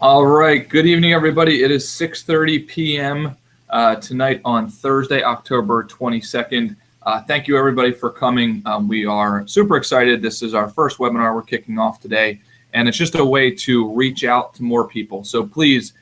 All right. Good evening, everybody. It is 6:30 p.m. Tonight on Thursday, October 22nd. Thank you, everybody, for coming. We are super excited. This is our first webinar we're kicking off today, and it's just a way to reach out to more people. So please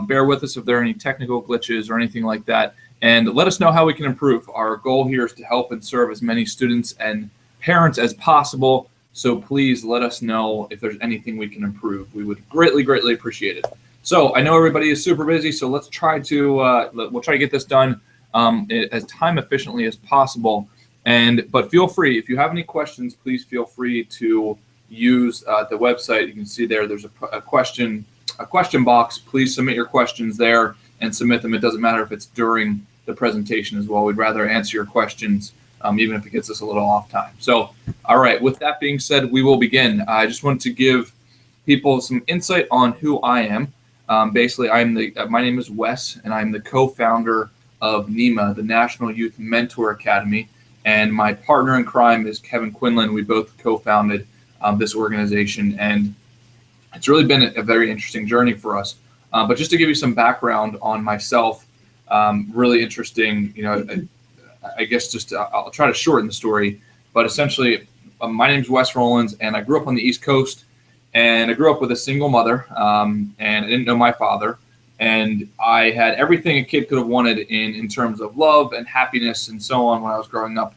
bear with us if there are any technical glitches or anything like that, and let us know how we can improve. Our goal here is to help and serve as many students and parents as possible. So please let us know if there's anything we can improve. We would greatly, greatly appreciate it. So I know everybody is super busy, so let's try to we'll try to get this done as time efficiently as possible. But feel free, if you have any questions, please feel free to use the website. You can see there's a question box. Please submit your questions there and submit them. It doesn't matter if it's during the presentation as well. We'd rather answer your questions even if it gets us a little off time. So, all right, with that being said, we will begin. I just wanted to give people some insight on who I am. Basically, my name is Wes, and I'm the co-founder of NEMA, the National Youth Mentor Academy, and my partner in crime is Kevin Quinlan. We both co-founded this organization, and it's really been a very interesting journey for us. But just to give you some background on myself, really interesting, I guess I'll try to shorten the story, but essentially my name is Wes Rollins, and I grew up on the East Coast, and I grew up with a single mother, and I didn't know my father, and I had everything a kid could have wanted in terms of love and happiness and so on when I was growing up.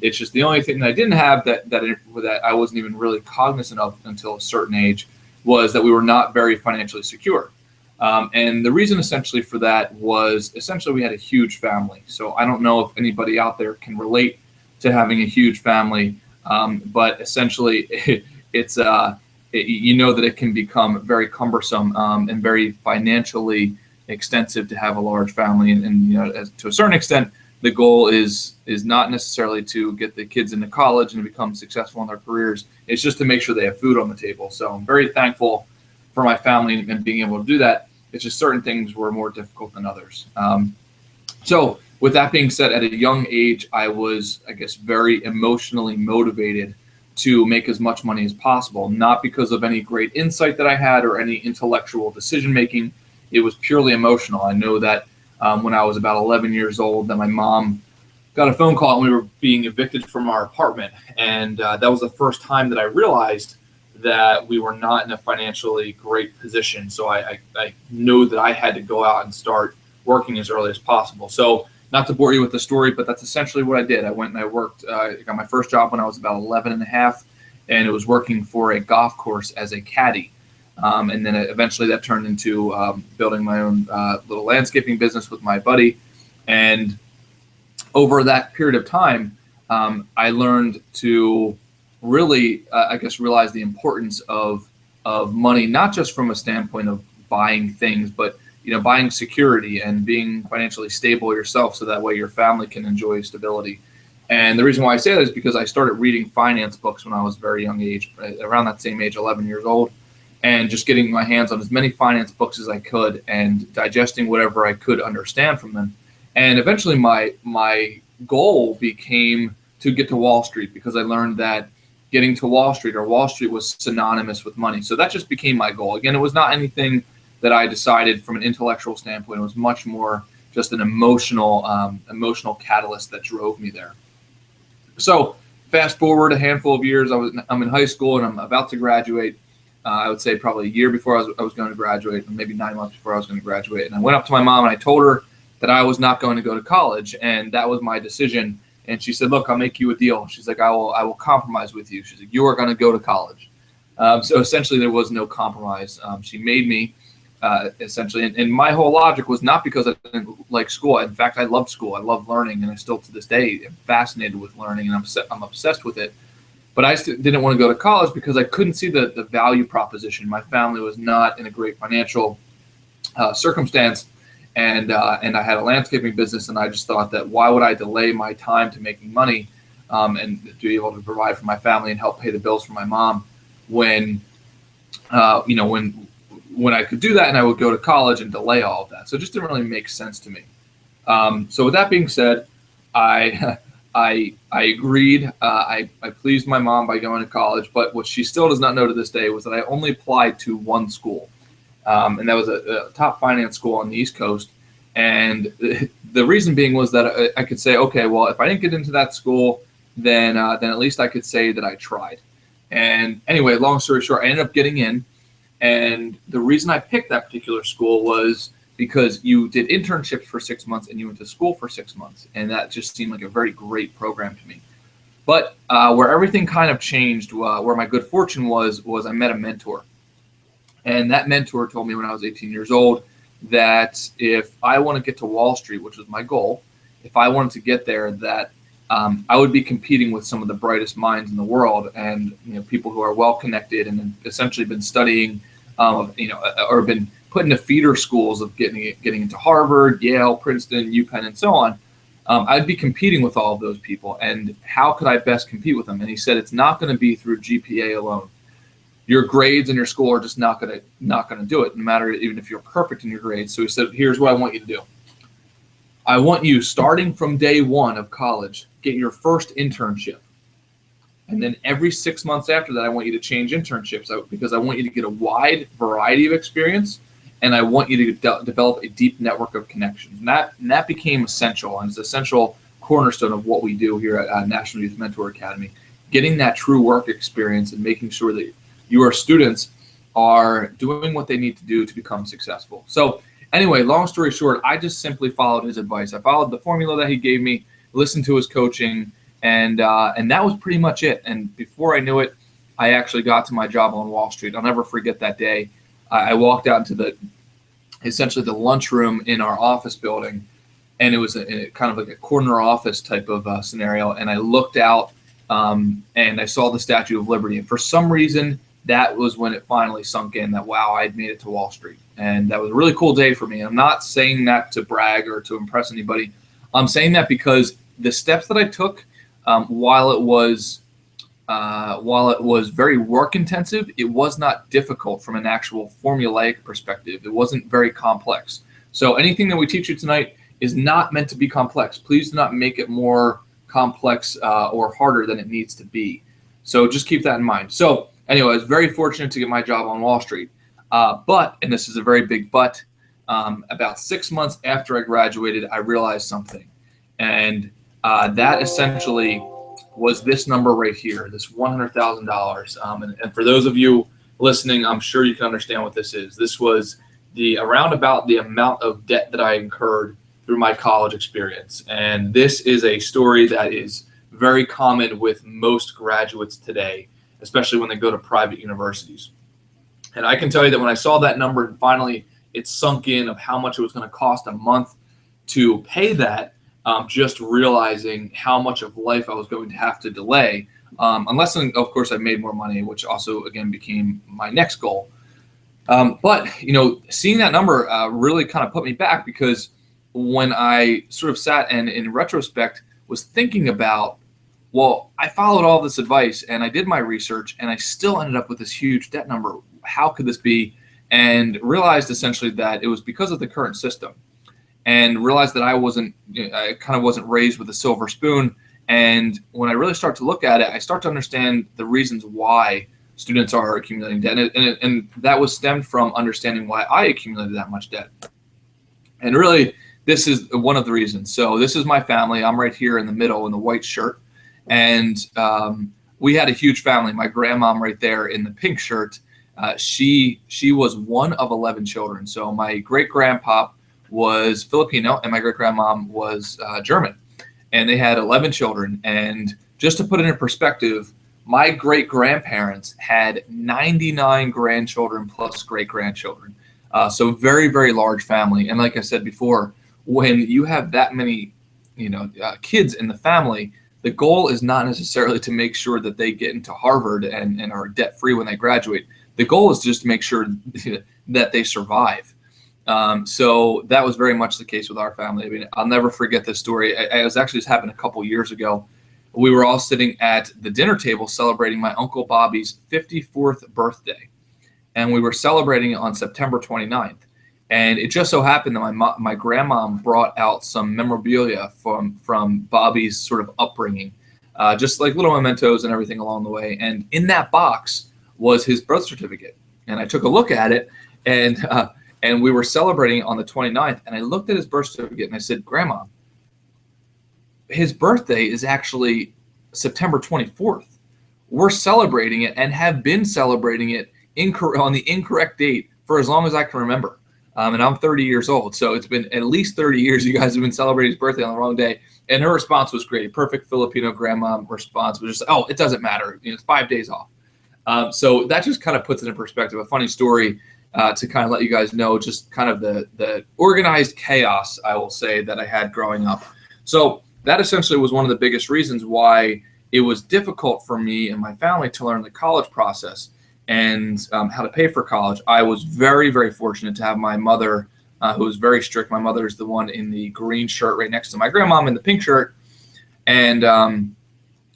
It's just the only thing that I didn't have that I wasn't even really cognizant of until a certain age was that we were not very financially secure. And the reason essentially for that was essentially we had a huge family. So I don't know if anybody out there can relate to having a huge family, but essentially it's you know that it can become very cumbersome and very financially extensive to have a large family. And to a certain extent, the goal is not necessarily to get the kids into college and to become successful in their careers. It's just to make sure they have food on the table. So I'm very thankful for my family and being able to do that. It's just certain things were more difficult than others. So with that being said, at a young age, I was, I guess, very emotionally motivated to make as much money as possible, not because of any great insight that I had or any intellectual decision making. It was purely emotional. I know that when I was about 11 years old, that my mom got a phone call and we were being evicted from our apartment. And that was the first time that I realized that we were not in a financially great position. So I knew that I had to go out and start working as early as possible. So not to bore you with the story, but that's essentially what I did. I went and I worked, got my first job when I was about 11 and a half, and it was working for a golf course as a caddy. And then eventually that turned into building my own little landscaping business with my buddy. And over that period of time, I learned to really, realize the importance of money, not just from a standpoint of buying things, but buying security and being financially stable yourself, so that way your family can enjoy stability. And the reason why I say that is because I started reading finance books when I was a very young age, around that same age, 11 years old, and just getting my hands on as many finance books as I could and digesting whatever I could understand from them. And eventually my goal became to get to Wall Street, because I learned that getting to Wall Street was synonymous with money. So that just became my goal. Again, it was not anything that I decided from an intellectual standpoint. It was much more just an emotional catalyst that drove me there. So fast forward a handful of years, I'm in high school and I'm about to graduate. I would say probably a year before I was going to graduate, or maybe 9 months before I was going to graduate. And I went up to my mom and I told her that I was not going to go to college, and that was my decision. And she said, "Look, I'll make you a deal." She's like, I will compromise with you. She's like, "You are going to go to college." So essentially there was no compromise. She made me essentially, and my whole logic was not because I didn't like school. In fact, I loved school. I love learning, and I still to this day am fascinated with learning, and I'm obsessed with it. But I didn't want to go to college because I couldn't see the value proposition. My family was not in a great financial circumstance, and I had a landscaping business, and I just thought that why would I delay my time to making money and to be able to provide for my family and help pay the bills for my mom when when I could do that and I would go to college and delay all of that. So it just didn't really make sense to me. So with that being said, I agreed. I pleased my mom by going to college, but what she still does not know to this day was that I only applied to one school. and that was a top finance school on the East Coast. And the reason being was that I could say, okay, well, if I didn't get into that school, then at least I could say that I tried. And anyway, long story short, I ended up getting in. And the reason I picked that particular school was because you did internships for 6 months and you went to school for 6 months. And that just seemed like a very great program to me. But where everything kind of changed, where my good fortune was I met a mentor. And that mentor told me when I was 18 years old that if I want to get to Wall Street, which was my goal, if I wanted to get there, that I would be competing with some of the brightest minds in the world, and people who are well connected and have essentially been studying, or been put into feeder schools of getting into Harvard, Yale, Princeton, UPenn, and so on. I'd be competing with all of those people, and how could I best compete with them? And he said it's not going to be through GPA alone. Your grades in your school are just not going to do it, no matter even if you're perfect in your grades. So he said, here's what I want you to do. I want you, starting from day one of college, get your first internship. And then every 6 months after that, I want you to change internships because I want you to get a wide variety of experience, and I want you to develop a deep network of connections. And that became essential, and it's an essential cornerstone of what we do here at National Youth Mentor Academy, getting that true work experience and making sure that your students are doing what they need to do to become successful. So anyway, long story short, I just simply followed his advice. I followed the formula that he gave me, listened to his coaching, and that was pretty much it. And before I knew it, I actually got to my job on Wall Street. I'll never forget that day. I walked out into essentially the lunchroom in our office building, and it was a kind of like a corner office type of scenario. And I looked out and I saw the Statue of Liberty. And for some reason, that was when it finally sunk in that, wow, I'd made it to Wall Street. And that was a really cool day for me. I'm not saying that to brag or to impress anybody. I'm saying that because the steps that I took, while it was very work intensive, it was not difficult from an actual formulaic perspective. It wasn't very complex. So anything that we teach you tonight is not meant to be complex. Please do not make it more complex or harder than it needs to be. So just keep that in mind. So anyway, I was very fortunate to get my job on Wall Street. But, and this is a very big but, about 6 months after I graduated, I realized something. And that essentially was this number right here, this $100,000. And for those of you listening, I'm sure you can understand what this is. This was around about the amount of debt that I incurred through my college experience. And this is a story that is very common with most graduates today, especially when they go to private universities. And I can tell you that when I saw that number and finally it sunk in of how much it was going to cost a month to pay that, just realizing how much of life I was going to have to delay, unless, of course, I made more money, which also, again, became my next goal. But, seeing that number really kind of put me back, because when I sort of sat and in retrospect was thinking about, well, I followed all this advice and I did my research and I still ended up with this huge debt number. How could this be? And realized essentially that it was because of the current system, and realized that I kind of wasn't raised with a silver spoon. And when I really start to look at it, I start to understand the reasons why students are accumulating debt. And that was stemmed from understanding why I accumulated that much debt. And really, this is one of the reasons. So this is my family. I'm right here in the middle in the white shirt. And we had a huge family. My grandmom right there in the pink shirt, she was one of 11 children. So my great-grandpop was Filipino and my great-grandmom was German. And they had 11 children. And just to put it in perspective, my great-grandparents had 99 grandchildren plus great-grandchildren. So very, very large family. And like I said before, when you have that many kids in the family, the goal is not necessarily to make sure that they get into Harvard and are debt-free when they graduate. The goal is just to make sure that they survive. So that was very much the case with our family. I mean, I'll never forget this story. It was actually just happened a couple years ago. We were all sitting at the dinner table celebrating my Uncle Bobby's 54th birthday. And we were celebrating it on September 29th. And it just so happened that my grandmom brought out some memorabilia from Bobby's sort of upbringing, just like little mementos and everything along the way. And in that box was his birth certificate. And I took a look at it, And we were celebrating on the 29th, and I looked at his birth certificate and I said, Grandma, his birthday is actually September 24th. We're celebrating it and have been celebrating it on the incorrect date for as long as I can remember. And I'm 30 years old, so it's been at least 30 years you guys have been celebrating his birthday on the wrong day. And her response was great. Perfect Filipino grandma response was just, oh, it doesn't matter. It's 5 days off. So that just kind of puts it in perspective. A funny story to kind of let you guys know just kind of the organized chaos, I will say, that I had growing up. So that essentially was one of the biggest reasons why it was difficult for me and my family to learn the college process and how to pay for college. I was very, very fortunate to have my mother, who was very strict. My mother is the one in the green shirt right next to my grandmom in the pink shirt. And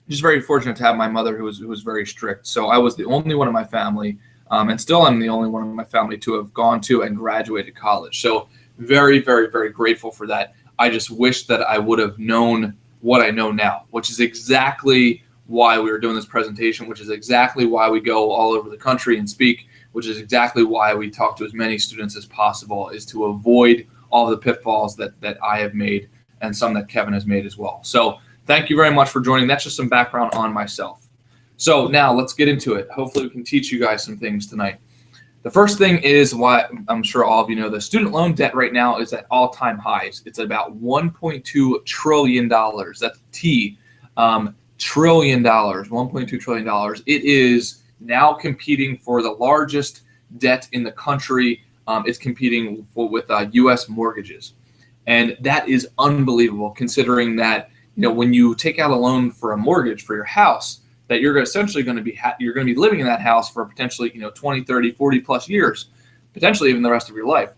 just very fortunate to have my mother who was very strict. So I was the only one in my family, and still I'm the only one in my family to have gone to and graduated college. So very, very, very grateful for that. I just wish that I would have known what I know now, which is exactly why we were doing this presentation, which is exactly why we go all over the country and speak, which is exactly why we talk to as many students as possible, is to avoid all the pitfalls that I have made and some that Kevin has made as well. So thank you very much for joining. That's just some background on myself. So now let's get into it. Hopefully we can teach you guys some things tonight. The first thing is why I'm sure all of you know the student loan debt right now is at all-time highs. It's about $1.2 trillion. That's trillion dollars, $1.2 trillion. It is now competing for the largest debt in the country. It's competing with U.S. mortgages. And that is unbelievable considering that, when you take out a loan for a mortgage for your house, that you're essentially going to be living in that house for potentially 20, 30, 40 plus years, potentially even the rest of your life.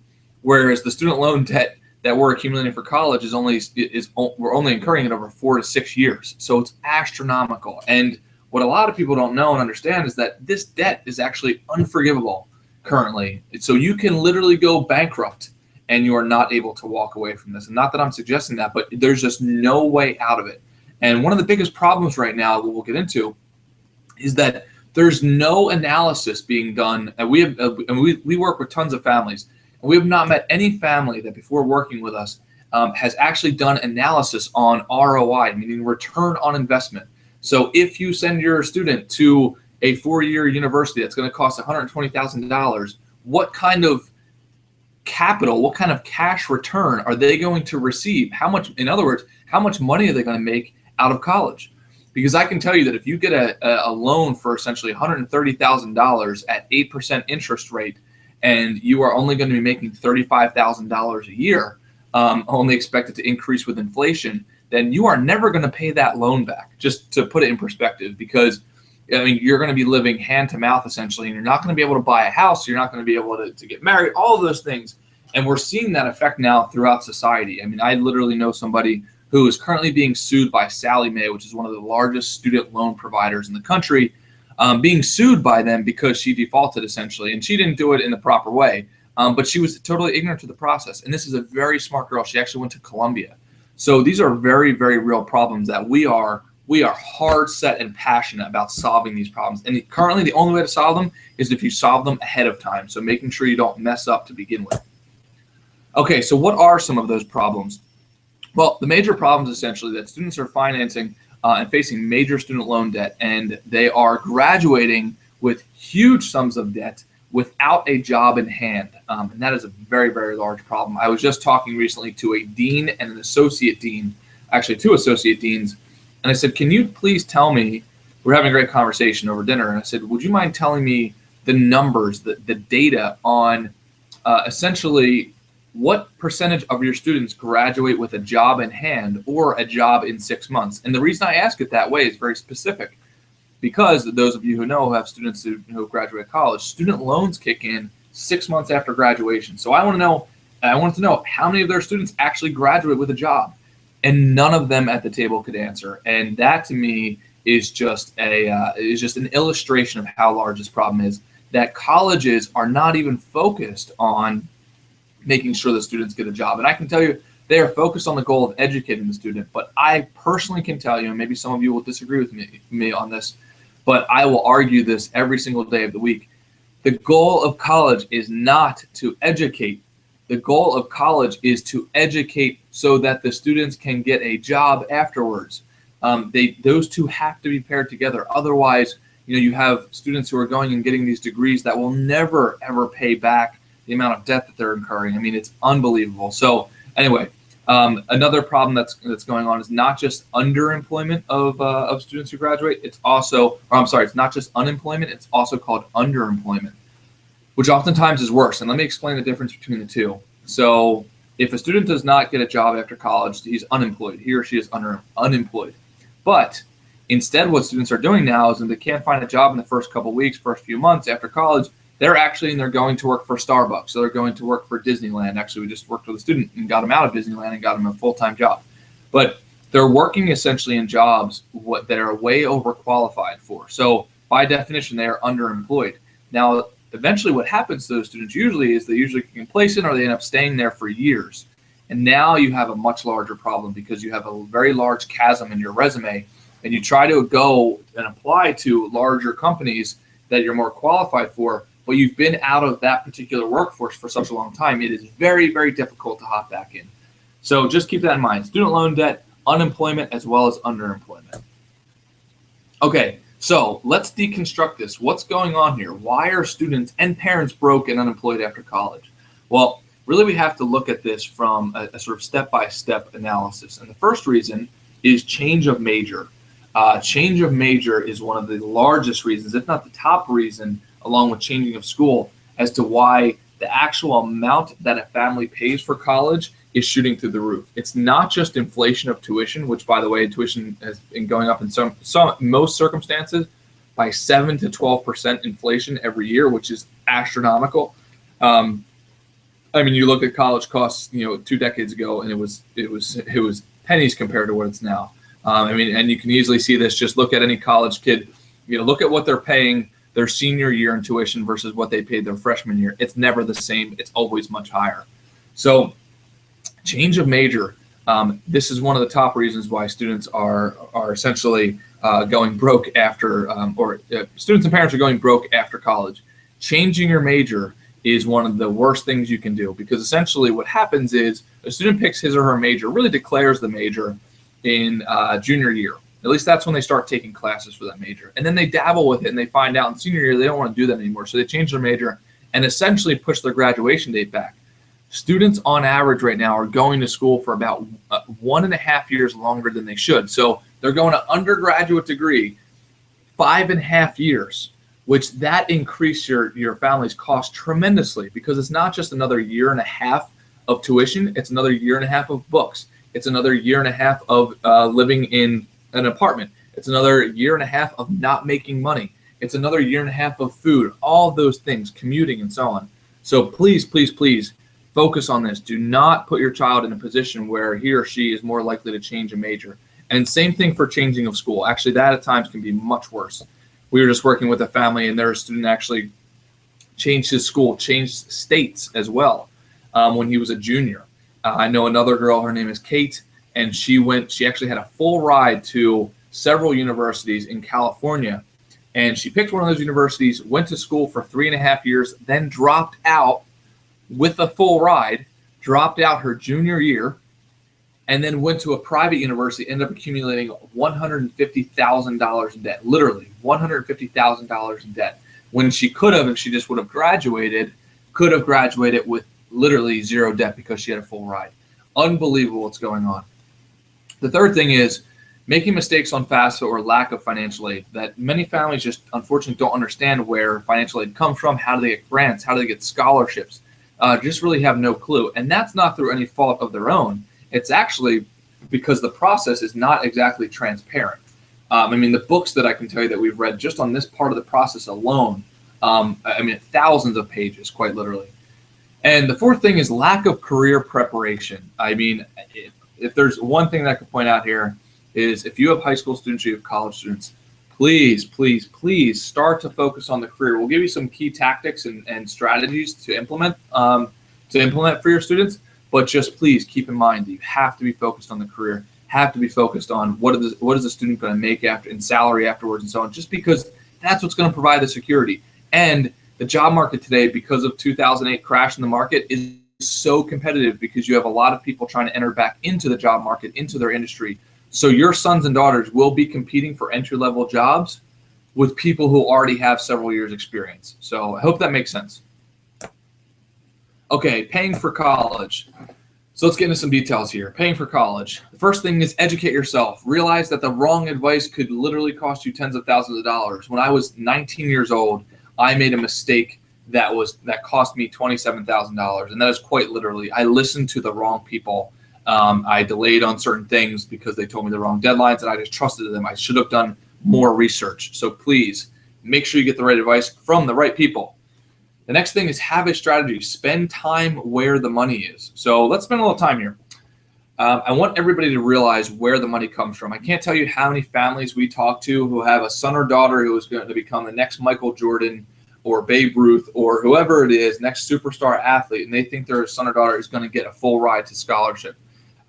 Whereas the student loan debt that we're accumulating for college we're only incurring it over 4 to 6 years. So it's astronomical. And what a lot of people don't know and understand is that this debt is actually unforgivable currently. So you can literally go bankrupt and you are not able to walk away from this. And not that I'm suggesting that, but there's just no way out of it. And one of the biggest problems right now that we'll get into is that there's no analysis being done. And we work with tons of families, and we have not met any family that before working with us has actually done analysis on ROI, meaning return on investment. So if you send your student to a 4-year university that's going to cost $120,000, what kind of capital, what kind of cash return are they going to receive? How much, in other words, how much money are they going to make out of college? Because I can tell you that if you get a loan for essentially $130,000 at 8% interest rate, and you are only going to be making $35,000 a year, only expected to increase with inflation, then you are never going to pay that loan back, just to put it in perspective, because you're going to be living hand to mouth essentially, and you're not going to be able to buy a house. You're not going to be able to get married, all of those things. And we're seeing that effect now throughout society. I literally know somebody who is currently being sued by Sallie Mae, which is one of the largest student loan providers in the country, being sued by them because she defaulted essentially. And she didn't do it in the proper way, but she was totally ignorant to the process. And this is a very smart girl. She actually went to Columbia. So these are very, very real problems that we are hard set and passionate about solving these problems. And currently the only way to solve them is if you solve them ahead of time. So making sure you don't mess up to begin with. Okay, so what are some of those problems? Well, the major problems essentially that students are financing and facing major student loan debt, and they are graduating with huge sums of debt without a job in hand. And that is a very, very large problem. I was just talking recently to a dean and an associate dean, actually 2 associate deans, and I said, can you please tell me, we're having a great conversation over dinner, and I said, would you mind telling me the numbers, the data on essentially what percentage of your students graduate with a job in hand or a job in 6 months? And the reason I ask it that way is very specific, because those of you who know who have students who graduate college, student loans kick in 6 months after graduation. So I wanted to know how many of their students actually graduate with a job, and none of them at the table could answer. And that to me is just an illustration of how large this problem is, that colleges are not even focused on making sure the students get a job. And I can tell you, they are focused on the goal of educating the student. But I personally can tell you, and maybe some of you will disagree with me on this, but I will argue this every single day of the week. The goal of college is not to educate. The goal of college is to educate so that the students can get a job afterwards. Those two have to be paired together. Otherwise, you have students who are going and getting these degrees that will never, ever pay back the amount of debt that they're incurring. I mean, it's unbelievable. So anyway, another problem that's going on is not just underemployment of students who graduate. It's not just unemployment. It's also called underemployment, which oftentimes is worse. And let me explain the difference between the two. So if a student does not get a job after college, he's unemployed. He or she is unemployed. But instead, what students are doing now is when they can't find a job in the first couple of weeks, first few months after college, they're going to work for Starbucks. So they're going to work for Disneyland. Actually, we just worked with a student and got him out of Disneyland and got him a full-time job. But they're working essentially in jobs that are way overqualified for. So by definition, they are underemployed. Now, eventually what happens to those students usually is they usually get complacent or they end up staying there for years. And now you have a much larger problem because you have a very large chasm in your resume, and you try to go and apply to larger companies that you're more qualified for, but you've been out of that particular workforce for such a long time. It is very, very difficult to hop back in. So just keep that in mind. Student loan debt, unemployment, as well as underemployment. Okay, so let's deconstruct this. What's going on here? Why are students and parents broke and unemployed after college? Well, really we have to look at this from a sort of step-by-step analysis. And the first reason is change of major. Change of major is one of the largest reasons, if not the top reason, along with changing of school, as to why the actual amount that a family pays for college is shooting through the roof. It's not just inflation of tuition, which, by the way, tuition has been going up in most circumstances by 7 to 12% inflation every year, which is astronomical. You look at college costs, 2 decades ago, and it was pennies compared to what it's now. And you can easily see this. Just look at any college kid. Look at what they're paying their senior year in tuition versus what they paid their freshman year. It's never the same. It's always much higher. So change of major. This is one of the top reasons why students are essentially going broke after, students and parents are going broke after college. Changing your major is one of the worst things you can do, because essentially what happens is a student picks his or her major, really declares the major in junior year. At least that's when they start taking classes for that major. And then they dabble with it and they find out in senior year they don't want to do that anymore. So they change their major and essentially push their graduation date back. Students on average right now are going to school for about 1.5 years longer than they should. So they're going to undergraduate degree 5.5 years, which that increase your family's cost tremendously, because it's not just another 1.5 years of tuition. It's another 1.5 years of books. It's another 1.5 years of living in an apartment. It's another 1.5 years of not making money. It's another 1.5 years of food, all of those things, commuting and so on. So please, please, please focus on this. Do not put your child in a position where he or she is more likely to change a major. And same thing for changing of school. Actually, that at times can be much worse. We were just working with a family, and their student actually changed his school, changed states as well when he was a junior. I know another girl, her name is Kate, and she actually had a full ride to several universities in California. And she picked one of those universities, went to school for 3.5 years, then dropped out with a full ride, dropped out her junior year, and then went to a private university, ended up accumulating $150,000 in debt, literally $150,000 in debt, when she could have, if she just would have graduated with literally zero debt because she had a full ride. Unbelievable what's going on. The third thing is making mistakes on FAFSA or lack of financial aid, that many families just unfortunately don't understand where financial aid comes from, how do they get grants, how do they get scholarships, just really have no clue. And that's not through any fault of their own. It's actually because the process is not exactly transparent. The books that I can tell you that we've read just on this part of the process alone, thousands of pages, quite literally. And the fourth thing is lack of career preparation. If there's one thing that I could point out here is if you have high school students, you have college students, please, please, please start to focus on the career. We'll give you some key tactics and strategies to implement for your students. But just please keep in mind that you have to be focused on the career, have to be focused on what is the student going to make in salary afterwards and so on, just because that's what's going to provide the security. And the job market today, because of 2008 crash in the market, is so competitive because you have a lot of people trying to enter back into the job market, into their industry. So your sons and daughters will be competing for entry-level jobs with people who already have several years experience. So I hope that makes sense. Okay, paying for college. So let's get into some details here. Paying for college. The first thing is educate yourself. Realize that the wrong advice could literally cost you tens of thousands of dollars. When I was 19 years old, I made a mistake that cost me $27,000, and that is quite literally. I listened to the wrong people. I delayed on certain things because they told me the wrong deadlines, and I just trusted them. I should have done more research. So please make sure you get the right advice from the right people. The next thing is have a strategy. Spend time where the money is. So let's spend a little time here. I want everybody to realize where the money comes from. I can't tell you how many families we talk to who have a son or daughter who is going to become the next Michael Jordan or Babe Ruth or whoever it is, next superstar athlete, and they think their son or daughter is going to get a full ride to scholarship.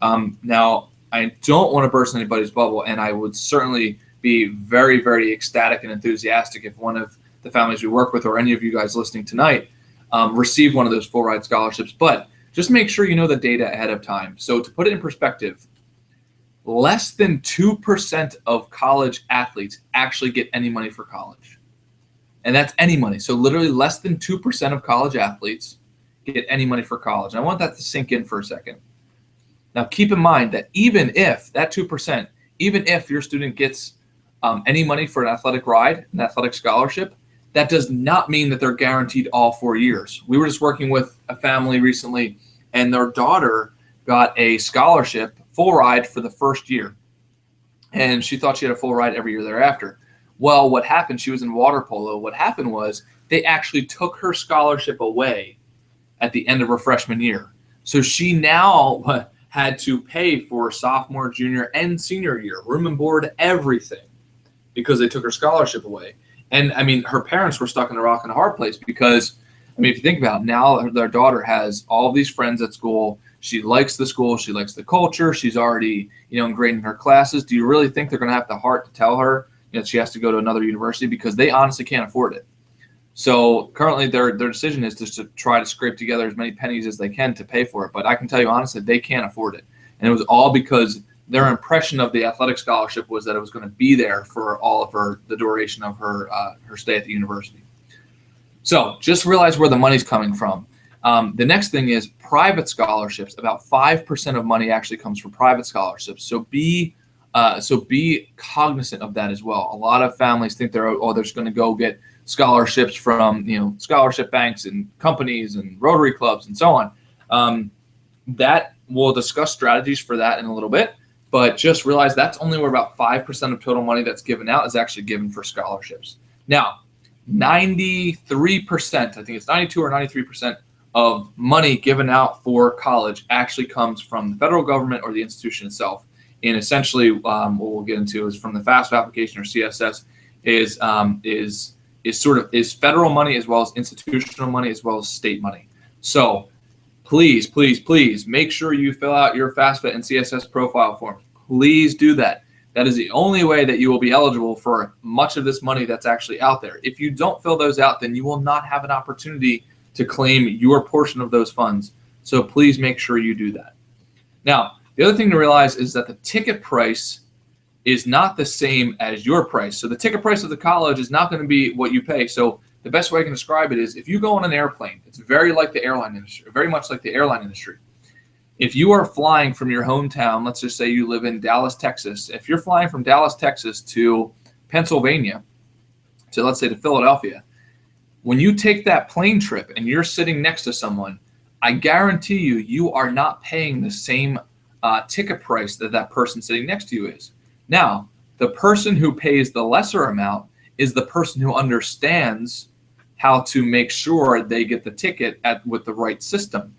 Now, I don't want to burst anybody's bubble, and I would certainly be very, very ecstatic and enthusiastic if one of the families we work with or any of you guys listening tonight receive one of those full ride scholarships. But just make sure you know the data ahead of time. So to put it in perspective, less than 2% of college athletes actually get any money for college. And that's any money. So literally less than 2% of college athletes get any money for college. And I want that to sink in for a second. Now keep in mind that even if that 2%, even if your student gets any money for an athletic ride, an athletic scholarship, that does not mean that they're guaranteed all 4 years. We were just working with a family recently, and their daughter got a scholarship, full ride for the first year. And she thought she had a full ride every year thereafter. Well, what happened, she was in water polo. What happened was they actually took her scholarship away at the end of her freshman year. So she now had to pay for sophomore, junior, and senior year, room and board, everything, because they took her scholarship away. And I mean, her parents were stuck in a rock and a hard place because, I mean, if you think about it, now their daughter has all these friends at school. She likes the school. She likes the culture. She's already, ingrained in her classes. Do you really think they're going to have the heart to tell her that she has to go to another university? Because they honestly can't afford it. So currently their decision is just to try to scrape together as many pennies as they can to pay for it. But I can tell you honestly, they can't afford it. And it was all because their impression of the athletic scholarship was that it was going to be there for all of the duration of her stay at the university. So just realize where the money's coming from. The next thing is private scholarships. About 5% of money actually comes from private scholarships. So be cognizant of that as well. A lot of families think they're just going to go get scholarships from scholarship banks and companies and Rotary clubs and so on. That we'll discuss strategies for that in a little bit. But just realize that's only where about 5% of total money that's given out is actually given for scholarships. Now, 93%, I think it's 92 or 93% of money given out for college actually comes from the federal government or the institution itself. And essentially, what we'll get into is from the FAFSA application or CSS is federal money as well as institutional money as well as state money. So please, please, please make sure you fill out your FAFSA and CSS profile forms. Please do that. That is the only way that you will be eligible for much of this money that's actually out there. If you don't fill those out, then you will not have an opportunity to claim your portion of those funds. So please make sure you do that. Now, the other thing to realize is that the ticket price is not the same as your price. So the ticket price of the college is not going to be what you pay. So the best way I can describe it is if you go on an airplane, it's very like the airline industry, very much like the airline industry. If you are flying from your hometown, let's just say you live in Dallas, Texas. If you're flying from Dallas, Texas to Pennsylvania, to let's say to Philadelphia, when you take that plane trip and you're sitting next to someone, I guarantee you are not paying the same ticket price that person sitting next to you is. Now, the person who pays the lesser amount is the person who understands how to make sure they get the ticket with the right system.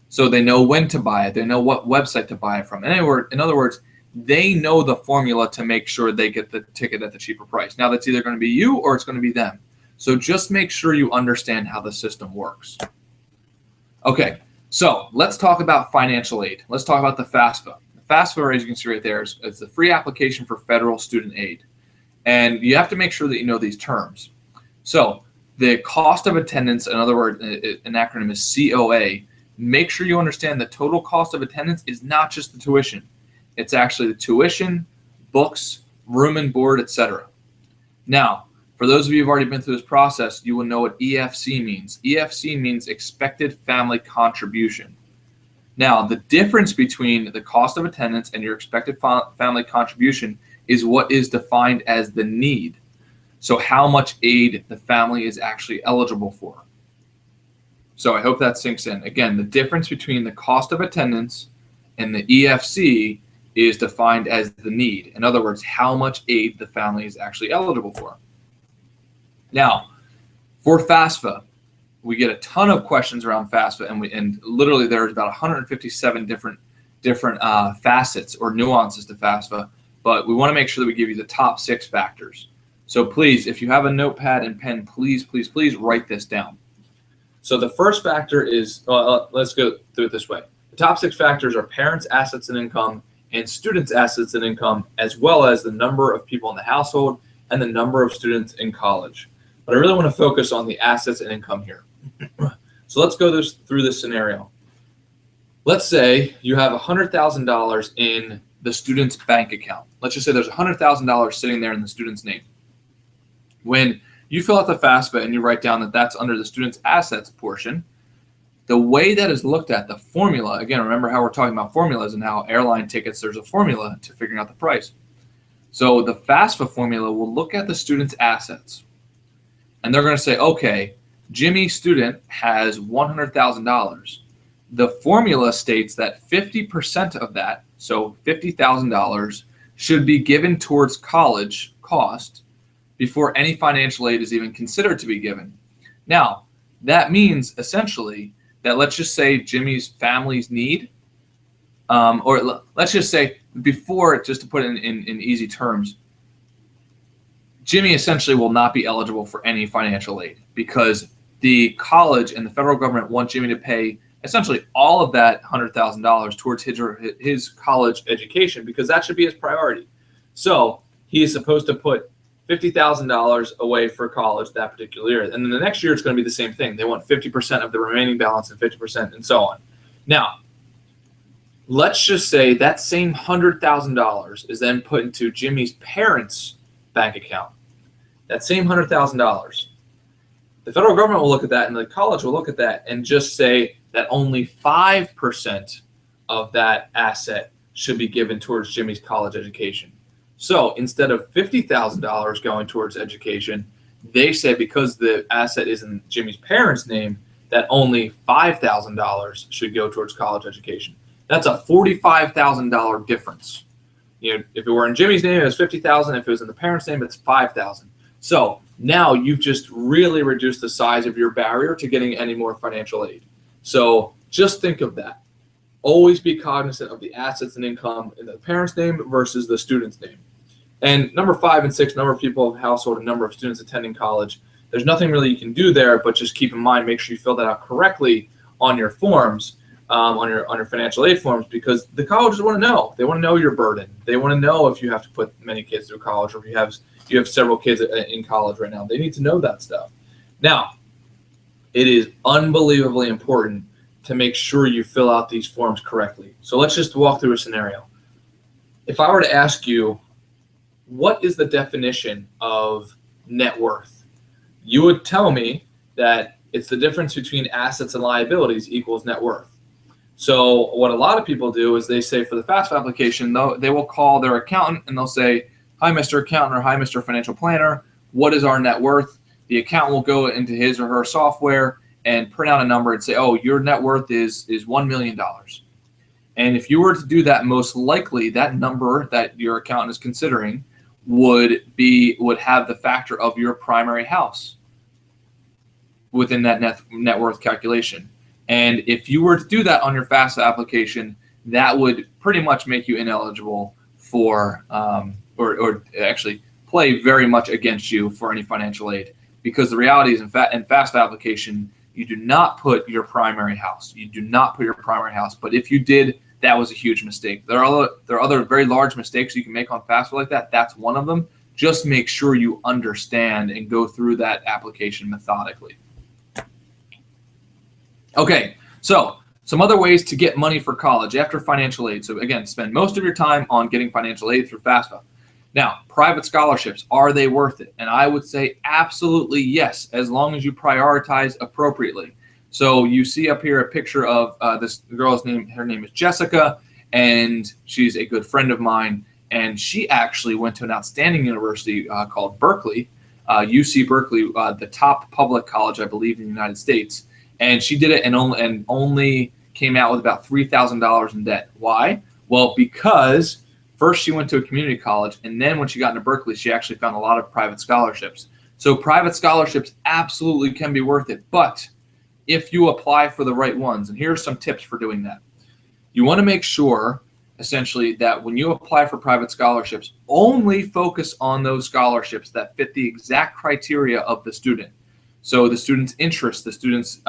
So they know when to buy it. They know what website to buy it from. In other words, they know the formula to make sure they get the ticket at the cheaper price. Now, that's either going to be you or it's going to be them. So just make sure you understand how the system works. Okay, so let's talk about financial aid. Let's talk about the FAFSA. The FAFSA, as you can see right there, is the free application for federal student aid. And you have to make sure that you know these terms. So The cost of attendance, in other words, an acronym is COA. Make sure you understand the total cost of attendance is not just the tuition. It's actually the tuition, books, room and board, etc. Now, for those of you who've already been through this process, you will know what EFC means. EFC means expected family contribution. Now, the difference between the cost of attendance and your expected family contribution is what is defined as the need. So how much aid the family is actually eligible for. So I hope that sinks in. Again, the difference between the cost of attendance and the EFC is defined as the need. In other words, how much aid the family is actually eligible for. Now, for FAFSA, we get a ton of questions around FAFSA, and literally there's about 157 different facets or nuances to FAFSA, but we want to make sure that we give you the top 6 factors. So please, if you have a notepad and pen, please write this down. So the first factor is, let's go through it this way. The top 6 factors are parents' assets and income and students' assets and income, as well as the number of people in the household and the number of students in college. But I really want to focus on the assets and income here. So let's go through this scenario. Let's say you have $100,000 in the student's bank account. Let's just say there's $100,000 sitting there in the student's name. When you fill out the FAFSA and you write down that that's under the student's assets portion, the way that is looked at, the formula, again, remember how we're talking about formulas and how airline tickets, there's a formula to figuring out the price. So the FAFSA formula will look at the student's assets, and they're going to say, okay, Jimmy student has $100,000. The formula states that 50% of that, so $50,000, should be given towards college cost before any financial aid is even considered to be given. Now, that means essentially that, let's just say Jimmy's family's need, or let's just say before, just to put it in easy terms, Jimmy essentially will not be eligible for any financial aid because the college and the federal government want Jimmy to pay essentially all of that $100,000 towards his college education, because that should be his priority. So he is supposed to put $50,000 away for college that particular year. And then the next year, it's going to be the same thing. They want 50% of the remaining balance and 50% and so on. Now, let's just say that same $100,000 is then put into Jimmy's parents' bank account. That same $100,000. The federal government will look at that and the college will look at that and just say that only 5% of that asset should be given towards Jimmy's college education. So instead of $50,000 going towards education, they say because the asset is in Jimmy's parents' name, that only $5,000 should go towards college education. That's a $45,000 difference. You know, if it were in Jimmy's name, it was $50,000. If it was in the parents' name, it's $5,000. So now you've just really reduced the size of your barrier to getting any more financial aid. So just think of that. Always be cognizant of the assets and income in the parents' name versus the student's name. And number 5 and 6, number of people of household and number of students attending college. There's nothing really you can do there, but just keep in mind, make sure you fill that out correctly on your forms, on your financial aid forms, because the colleges want to know. They want to know your burden. They want to know if you have to put many kids through college, or if you have several kids in college right now. They need to know that stuff. Now, it is unbelievably important to make sure you fill out these forms correctly. So let's just walk through a scenario. If I were to ask you, what is the definition of net worth? You would tell me that it's the difference between assets and liabilities equals net worth. So what a lot of people do is they say for the FAFSA application, they will call their accountant and they'll say, hi, Mr. Accountant, or hi, Mr. Financial Planner, what is our net worth? The accountant will go into his or her software and print out a number and say, oh, your net worth is $1 million. And if you were to do that, most likely that number that your accountant is considering would have the factor of your primary house within that net worth calculation. And if you were to do that on your FAFSA application, that would pretty much make you ineligible for, or actually play very much against you for any financial aid. Because the reality is in FAFSA application, you do not put your primary house. You do not put your primary house. But if you did, that was a huge mistake. There are other very large mistakes you can make on FAFSA like that. That's one of them. Just make sure you understand and go through that application methodically. Okay, so some other ways to get money for college after financial aid. So again, spend most of your time on getting financial aid through FAFSA. Now, private scholarships, are they worth it? And I would say absolutely yes, as long as you prioritize appropriately. So you see up here a picture of this girl's name. Her name is Jessica, and she's a good friend of mine. And she actually went to an outstanding university called Berkeley, UC Berkeley, the top public college, I believe, in the United States. And she did it and only came out with about $3,000 in debt. Why? Well, because first she went to a community college, and then when she got into Berkeley, she actually found a lot of private scholarships. So private scholarships absolutely can be worth it, but if you apply for the right ones, and here are some tips for doing that. You want to make sure, essentially, that when you apply for private scholarships, only focus on those scholarships that fit the exact criteria of the student. So the student's interest, the student's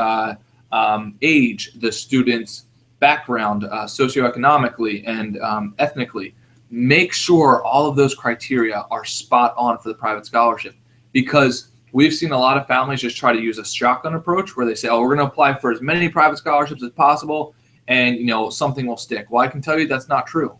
age, the student's background, socioeconomically and ethnically. Make sure all of those criteria are spot on for the private scholarship, because we've seen a lot of families just try to use a shotgun approach where they say, oh, we're going to apply for as many private scholarships as possible and something will stick. Well, I can tell you that's not true.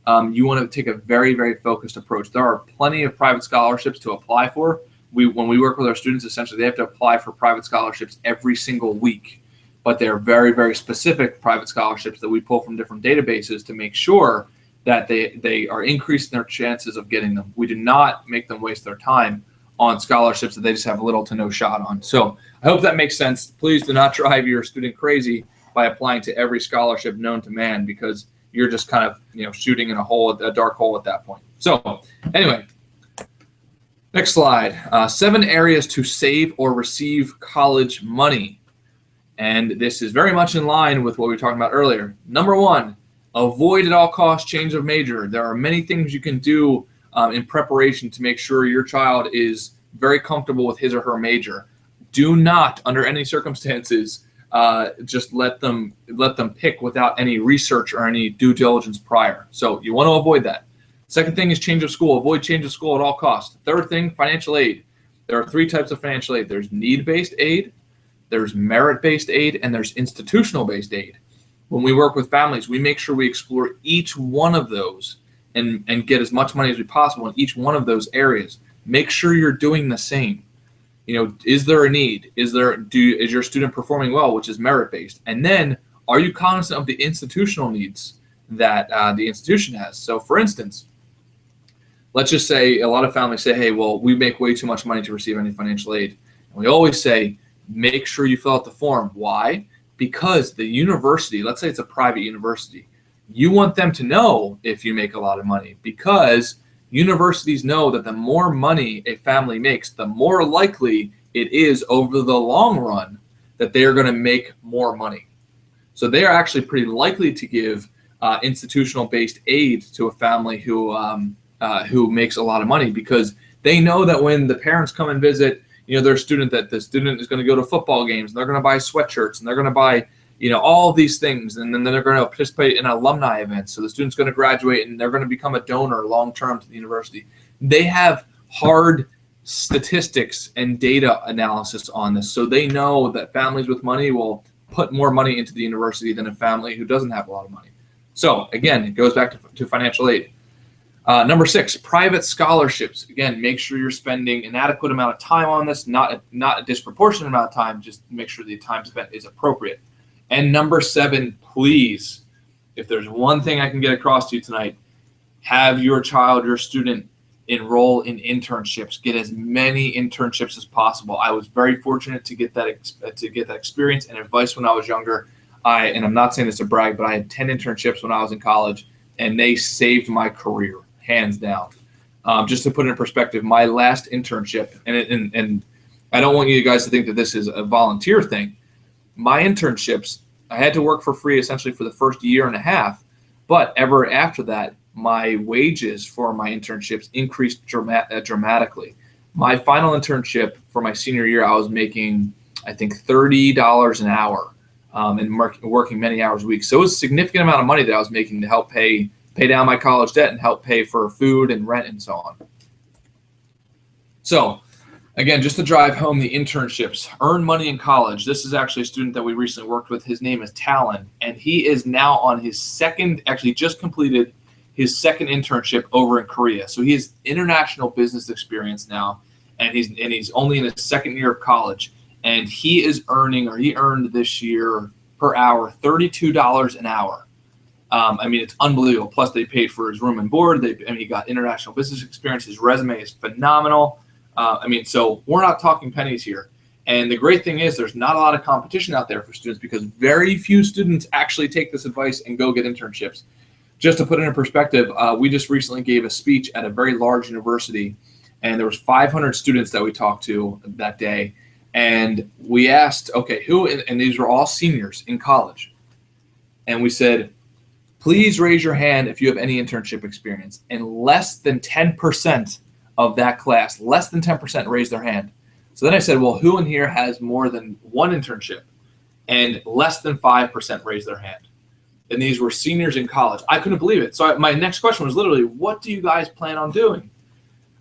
You want to take a very, very focused approach. There are plenty of private scholarships to apply for. When we work with our students, essentially they have to apply for private scholarships every single week, but they're very, very specific private scholarships that we pull from different databases to make sure that they are increasing their chances of getting them. We do not make them waste their time on scholarships that they just have little to no shot on. So I hope that makes sense. Please do not drive your student crazy by applying to every scholarship known to man, because you're just kind of shooting in a dark hole at that point. So anyway, next slide. 7 areas to save or receive college money. And this is very much in line with what we were talking about earlier. Number 1, avoid at all costs change of major. There are many things you can do in preparation to make sure your child is very comfortable with his or her major. Do not, under any circumstances, just let them pick without any research or any due diligence prior. So you want to avoid that. Second thing is change of school. Avoid change of school at all costs. Third thing, financial aid. There are 3 types of financial aid. There's need-based aid, there's merit-based aid, and there's institutional-based aid. When we work with families, we make sure we explore each one of those and get as much money as we possible in each one of those areas. Make sure you're doing the same. Is there a need? Is your student performing well, which is merit-based? And then, are you cognizant of the institutional needs that the institution has? So, for instance, let's just say a lot of families say, hey, well, we make way too much money to receive any financial aid. And we always say, make sure you fill out the form. Why? Because the university, let's say it's a private university, you want them to know if you make a lot of money, because universities know that the more money a family makes, the more likely it is over the long run that they are going to make more money. So they are actually pretty likely to give institutional-based aid to a family who makes a lot of money, because they know that when the parents come and visit their student, that the student is going to go to football games, and they're going to buy sweatshirts, and they're going to buy all of these things, and then they're going to participate in alumni events. So the student's going to graduate and they're going to become a donor long-term to the university. They have hard statistics and data analysis on this. So they know that families with money will put more money into the university than a family who doesn't have a lot of money. So again, it goes back to financial aid. Number 6, private scholarships. Again, make sure you're spending an adequate amount of time on this, not a disproportionate amount of time, just make sure the time spent is appropriate. And number 7, please, if there's one thing I can get across to you tonight, have your child, your student, enroll in internships. Get as many internships as possible. I was very fortunate to get that experience and advice when I was younger. And I'm not saying this to brag, but I had 10 internships when I was in college, and they saved my career, hands down. Just to put it in perspective, my last internship, and I don't want you guys to think that this is a volunteer thing. My internships, I had to work for free essentially for the first year and a half, but ever after that, my wages for my internships increased dramatically. My final internship for my senior year, I was making, I think, $30 an hour and working many hours a week. So it was a significant amount of money that I was making to help pay down my college debt and help pay for food and rent and so on. So again, just to drive home the internships, earn money in college. This is actually a student that we recently worked with. His name is Talon, and he is now on his second, actually just completed his second internship over in Korea. So he has international business experience now, and he's only in his second year of college, and he earned this year per hour $32 an hour. I mean, it's unbelievable. Plus, they paid for his room and board. He got international business experience. His resume is phenomenal. So we're not talking pennies here. And the great thing is there's not a lot of competition out there for students because very few students actually take this advice and go get internships. Just to put it in perspective, we just recently gave a speech at a very large university, and there was 500 students that we talked to that day. And we asked, okay, who, and these were all seniors in college. And we said, please raise your hand if you have any internship experience. And less than 10% of that class, less than 10% raised their hand. So then I said, well, who in here has more than one internship? And less than 5% raised their hand. And these were seniors in college. I couldn't believe it. So my next question was literally, what do you guys plan on doing?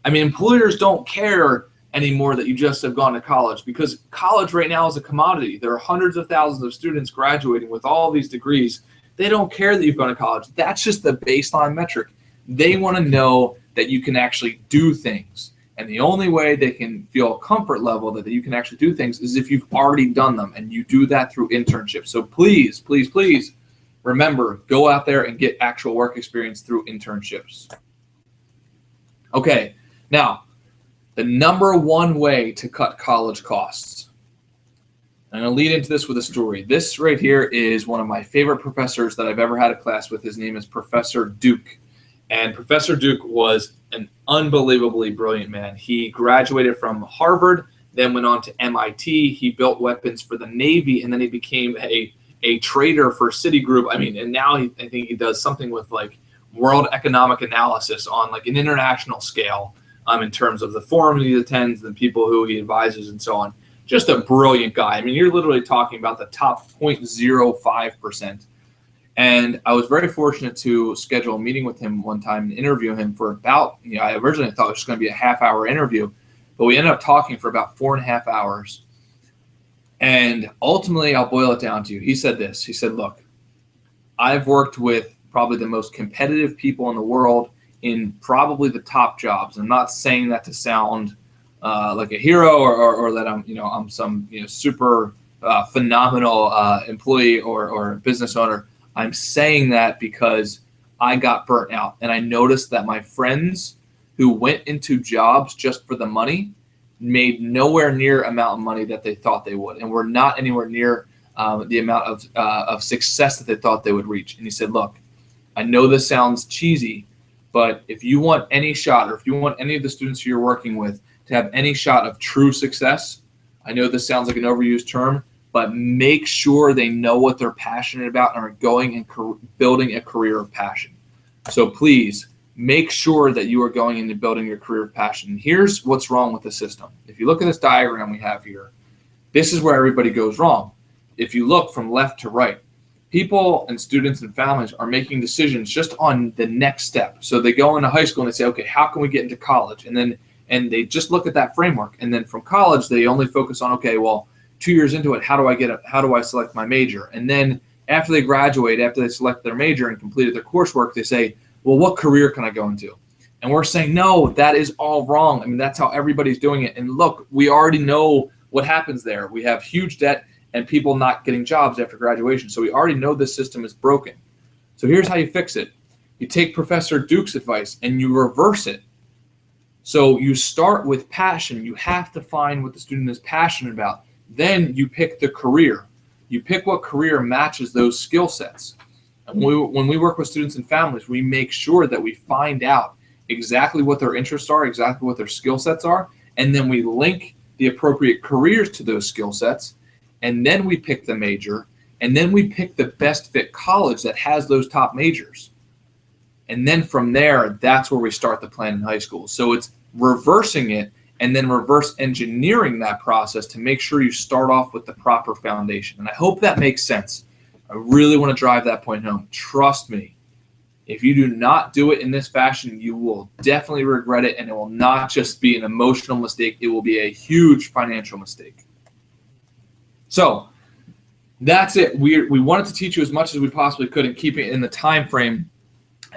I mean, employers don't care anymore that you just have gone to college because college right now is a commodity. There are hundreds of thousands of students graduating with all these degrees. They don't care that you've gone to college. That's just the baseline metric. They want to know that you can actually do things. And the only way they can feel a comfort level that you can actually do things is if you've already done them, and you do that through internships. So please, please, please remember, go out there and get actual work experience through internships. Okay, now, the number one way to cut college costs. I'm going to lead into this with a story. This right here is one of my favorite professors that I've ever had a class with. His name is Professor Duke. And Professor Duke was an unbelievably brilliant man. He graduated from Harvard, then went on to MIT. He built weapons for the Navy, and then he became a trader for Citigroup. I mean, and now I think he does something with like world economic analysis on like an international scale in terms of the forums he attends, the people who he advises, and so on. Just a brilliant guy. I mean, you're literally talking about the top 0.05%. And I was very fortunate to schedule a meeting with him one time and interview him for about, I originally thought it was going to be a half-hour interview, but we ended up talking for about 4.5 hours. And ultimately, I'll boil it down to you. He said this. He said, look, I've worked with probably the most competitive people in the world in probably the top jobs. I'm not saying that to sound like a hero or that I'm some super phenomenal employee or business owner. I'm saying that because I got burnt out, and I noticed that my friends who went into jobs just for the money made nowhere near amount of money that they thought they would, and were not anywhere near the amount of success that they thought they would reach. And he said, look, I know this sounds cheesy, but if you want any shot, or if you want any of the students who you're working with to have any shot of true success, I know this sounds like an overused term, but make sure they know what they're passionate about and are going and building a career of passion. So please make sure that you are going into building your career of passion. And here's what's wrong with the system. If you look at this diagram we have here, this is where everybody goes wrong. If you look from left to right, people and students and families are making decisions just on the next step. So they go into high school and they say, okay, how can we get into college? And they just look at that framework. And then from college, they only focus on, okay, well, 2 years into it, how do I select my major? And then after they graduate, after they select their major and completed their coursework, they say, well, what career can I go into? And we're saying, no, that is all wrong. I mean, that's how everybody's doing it. And look, we already know what happens there. We have huge debt and people not getting jobs after graduation. So we already know this system is broken. So here's how you fix it. You take Professor Duke's advice and you reverse it. So you start with passion. You have to find what the student is passionate about. Then you pick the career. You pick what career matches those skill sets. And when we work with students and families, we make sure that we find out exactly what their interests are, exactly what their skill sets are, and then we link the appropriate careers to those skill sets, and then we pick the major, and then we pick the best fit college that has those top majors. And then from there, that's where we start the plan in high school. So it's reversing it and then reverse engineering that process to make sure you start off with the proper foundation. And I hope that makes sense. I really want to drive that point home. Trust me, If you do not do it in this fashion, you will definitely regret it, and it will not just be an emotional mistake. It will be a huge financial mistake. So that's it. We wanted to teach you as much as we possibly could and keep it in the time frame.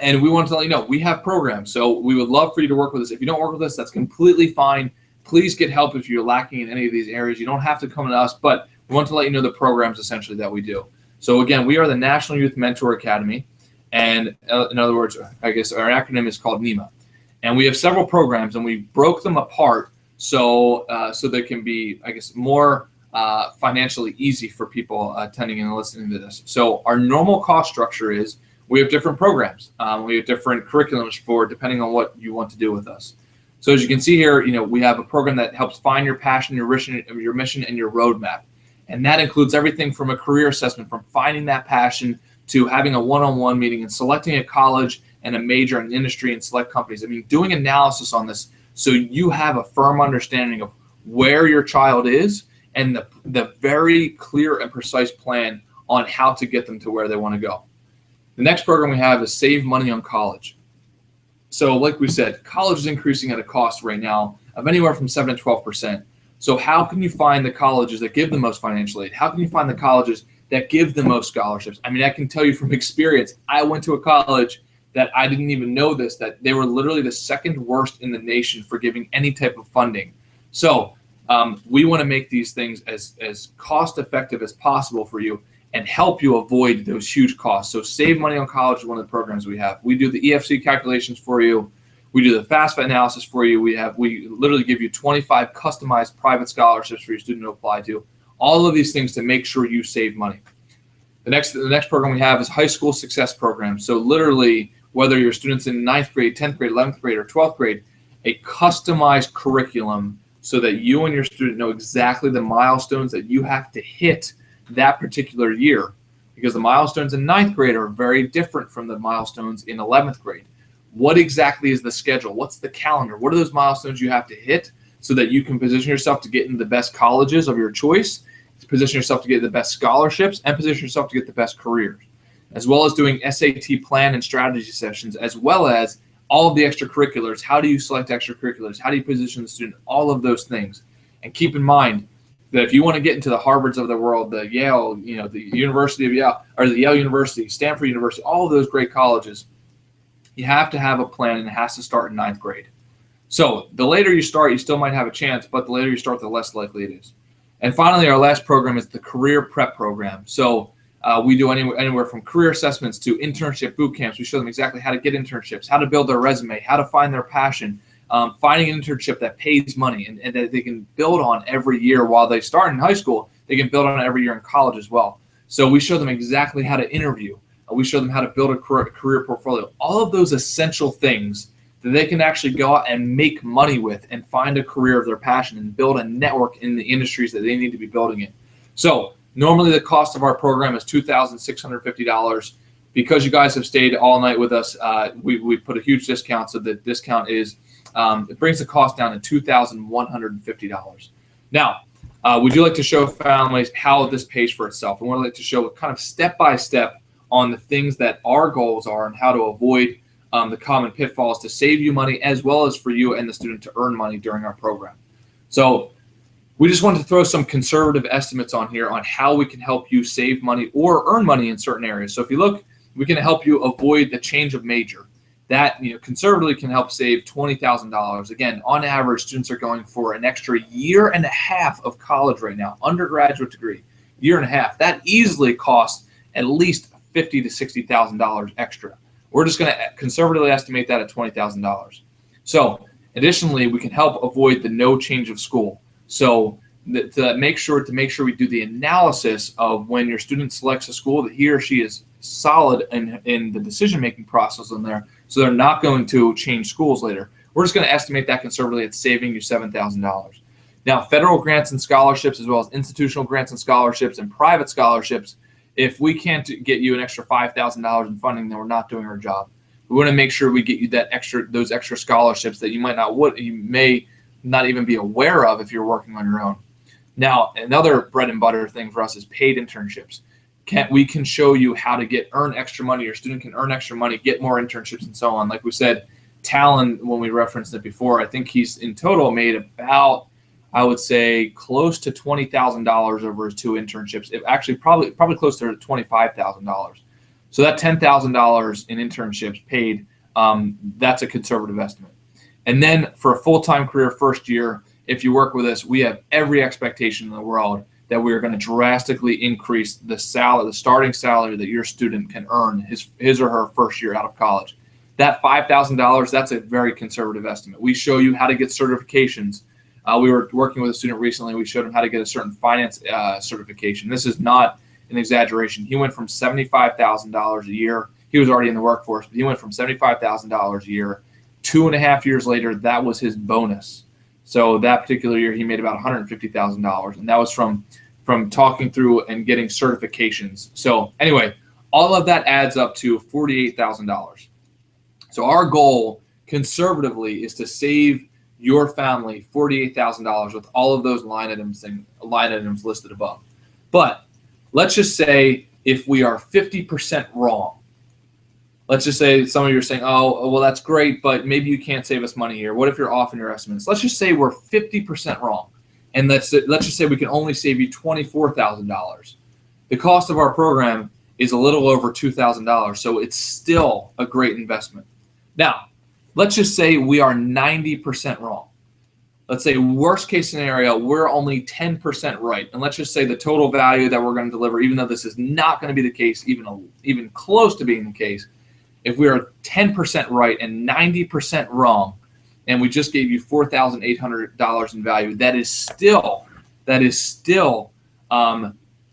And we wanted to let you know we have programs. So we would love for you to work with us. If you don't work with us, that's completely fine. Please get help if you're lacking in any of these areas. You don't have to come to us, but we want to let you know the programs essentially that we do. So again, we are the National Youth Mentor Academy. And in other words, I guess our acronym is called NEMA. And we have several programs, and we broke them apart so they can be, I guess, more financially easy for people attending and listening to this. So our normal cost structure is we have different programs. We have different curriculums for depending on what you want to do with us. So as you can see here, we have a program that helps find your passion, your mission, and your roadmap. And that includes everything from a career assessment, from finding that passion to having a one-on-one meeting and selecting a college and a major and industry and select companies. I mean, doing analysis on this so you have a firm understanding of where your child is and the very clear and precise plan on how to get them to where they want to go. The next program we have is Save Money on College. So like we said, college is increasing at a cost right now of anywhere from 7 to 12%. So how can you find the colleges that give the most financial aid? How can you find the colleges that give the most scholarships? I mean, I can tell you from experience, I went to a college that I didn't even know this, that they were literally the second worst in the nation for giving any type of funding. So we want to make these things as cost effective as possible for you and help you avoid those huge costs. So Save Money on College is one of the programs we have. We do the EFC calculations for you. We do the FAFSA analysis for you. We literally give you 25 customized private scholarships for your student to apply to. All of these things to make sure you save money. The next program we have is High School Success Program. So literally, whether your student's in 9th grade, 10th grade, 11th grade, or 12th grade, a customized curriculum so that you and your student know exactly the milestones that you have to hit that particular year, because the milestones in 9th grade are very different from the milestones in 11th grade. What exactly is the schedule? What's the calendar? What are those milestones you have to hit so that you can position yourself to get into the best colleges of your choice, position yourself to get the best scholarships, and position yourself to get the best careers, as well as doing SAT plan and strategy sessions, as well as all of the extracurriculars. How do you select extracurriculars? How do you position the student? All of those things. And keep in mind that if you want to get into the Harvards of the world, the Yale, the University of Yale, or the Yale University, Stanford University, all of those great colleges, you have to have a plan, and it has to start in 9th grade. So the later you start, you still might have a chance, but the later you start, the less likely it is. And finally, our last program is the Career Prep Program. So we do anywhere from career assessments to internship boot camps. We show them exactly how to get internships, how to build their resume, how to find their passion, finding an internship that pays money and that they can build on every year while they start in high school. They can build on it every year in college as well. So we show them exactly how to interview. We show them how to build a career portfolio. All of those essential things that they can actually go out and make money with and find a career of their passion and build a network in the industries that they need to be building in. So normally the cost of our program is $2,650. Because you guys have stayed all night with us, we put a huge discount. So the discount is, it brings the cost down to $2,150. Now, we do like to show families how this pays for itself. And we like to show kind of step-by-step on the things that our goals are and how to avoid the common pitfalls to save you money, as well as for you and the student to earn money during our program. So we just wanted to throw some conservative estimates on here on how we can help you save money or earn money in certain areas. So if you look, we can help you avoid the change of major. That conservatively can help save $20,000. Again, on average, students are going for an extra year and a half of college right now, undergraduate degree, year and a half. That easily costs at least $50,000 to $60,000 extra. We're just going to conservatively estimate that at $20,000. So additionally, we can help avoid the no change of school. So to make sure we do the analysis of when your student selects a school that he or she is solid in the decision-making process in there, so they're not going to change schools later. We're just going to estimate that conservatively at saving you $7,000. Now, federal grants and scholarships, as well as institutional grants and scholarships and private scholarships, if we can't get you an extra $5,000 in funding, then we're not doing our job. We want to make sure we get you those extra scholarships that you may not even be aware of if you're working on your own. Now, another bread and butter thing for us is paid internships. we can show you how to earn extra money. Your student can earn extra money, get more internships, and so on. Like we said, Talon, when we referenced it before, I think he's in total made about, I would say, close to $20,000 over his 2 internships. It actually probably close to $25,000. So that $10,000 in internships paid, that's a conservative estimate. And then for a full-time career first year, if you work with us, we have every expectation in the world that we are going to drastically increase the starting salary that your student can earn his or her first year out of college. That $5,000, that's a very conservative estimate. We show you how to get certifications. We were working with a student recently. We showed him how to get a certain finance certification. This is not an exaggeration. He went from $75,000 a year. He was already in the workforce, but he went from $75,000 a year. 2.5 years later, that was his bonus. So that particular year, he made about $150,000, and that was from talking through and getting certifications. So anyway, all of that adds up to $48,000. So our goal, conservatively, is to save your family $48,000 with all of those line items listed above. But let's just say if we are 50% wrong. Let's just say some of you are saying, oh, well, that's great, but maybe you can't save us money here. What if you're off in your estimates? Let's just say we're 50% wrong, and let's just say we can only save you $24,000. The cost of our program is a little over $2,000, so it's still a great investment. Now, let's just say we are 90% wrong. Let's say worst case scenario, we're only 10% right. And let's just say the total value that we're going to deliver, even though this is not going to be the case, even close to being the case, if we are 10% right and 90% wrong, and we just gave you $4,800 in value, that is still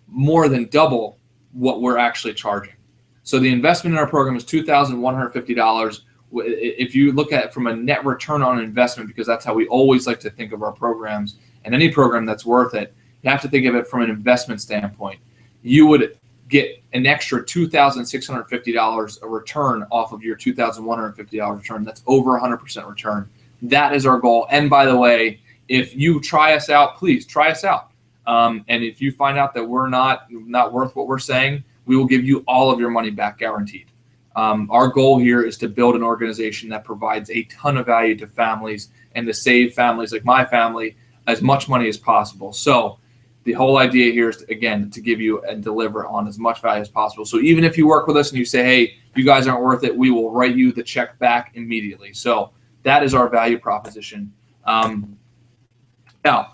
more than double what we're actually charging. So the investment in our program is $2,150. If you look at it from a net return on investment, because that's how we always like to think of our programs, and any program that's worth it, you have to think of it from an investment standpoint. You would get an extra $2,650 a return off of your $2,150 return. That's over 100% return. That is our goal. And by the way, if you try us out, please try us out. And if you find out that we're not worth what we're saying, we will give you all of your money back, guaranteed. Our goal here is to build an organization that provides a ton of value to families and to save families like my family as much money as possible. So the whole idea here is, to give you and deliver on as much value as possible. So even if you work with us and you say, hey, you guys aren't worth it, we will write you the check back immediately. So that is our value proposition. Now,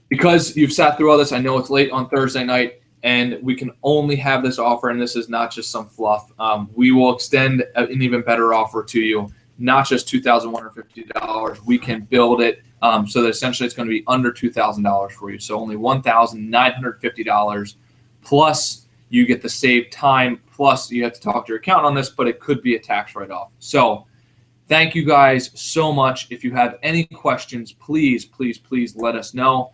because you've sat through all this, I know it's late on Thursday night, and we can only have this offer, and this is not just some fluff. We will extend an even better offer to you, not just $2,150. We can build it so that essentially it's going to be under $2,000 for you. So only $1,950, plus you get the saved time, plus you have to talk to your accountant on this, but it could be a tax write-off. So thank you guys so much. If you have any questions, please let us know.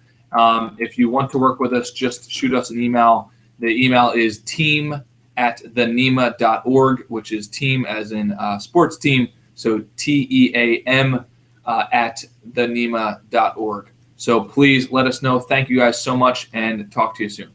If you want to work with us, just shoot us an email. The email is team@thenema.org, which is team as in sports team. So TEAM at thenema.org. So please let us know. Thank you guys so much, and talk to you soon.